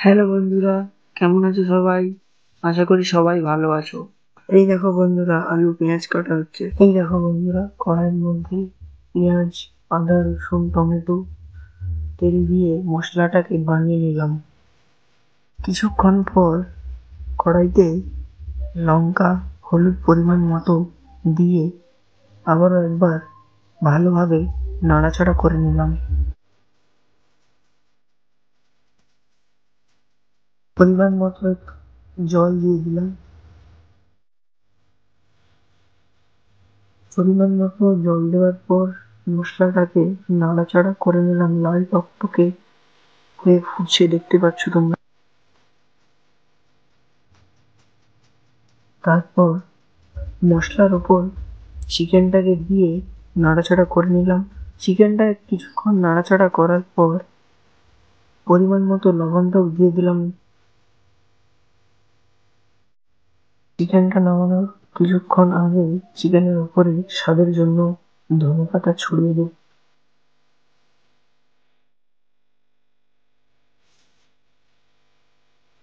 Hello বন্ধুরা, কেমন আছো সবাই? আশা করি সবাই ভালো আছো। এই দেখো বন্ধুরা, আলু পেঁয়াজ কাটা হচ্ছে। এই দেখো বন্ধুরা, কড়াইয়ের মধ্যে পেঁয়াজ, আদা, রসুন, টমেটো, তেল দিয়ে মশলাটাকে বানিয়ে নিলাম। কিছুক্ষণ পর কড়াইতে লঙ্কা, হলুদ পরিমাণ মতো দিয়ে আবারও একবার ভালোভাবে নাড়াচাড়া করে নিলাম। পরিমাণ মতো জল দিয়ে দিলাম। পরিমাণ মতো জল দেওয়ার পর মশলাটাকে নাড়াচাড়া করে নিলাম। লাল টকটকে হয়ে ফুটছে, দেখতে পাচ্ছ তোমরা। তারপর মশলার ওপর চিকেনটাকে দিয়ে নাড়াচাড়া করে নিলাম। চিকেনটা কিছুক্ষণ নাড়াচাড়া করার পর পরিমাণ মতো লবণটাও দিয়ে দিলাম। চিকেনটা নামানোর কিছুক্ষণ আগে চিকেনের উপরে স্বাদের জন্য ধনেপাতা ছড়িয়ে দিই।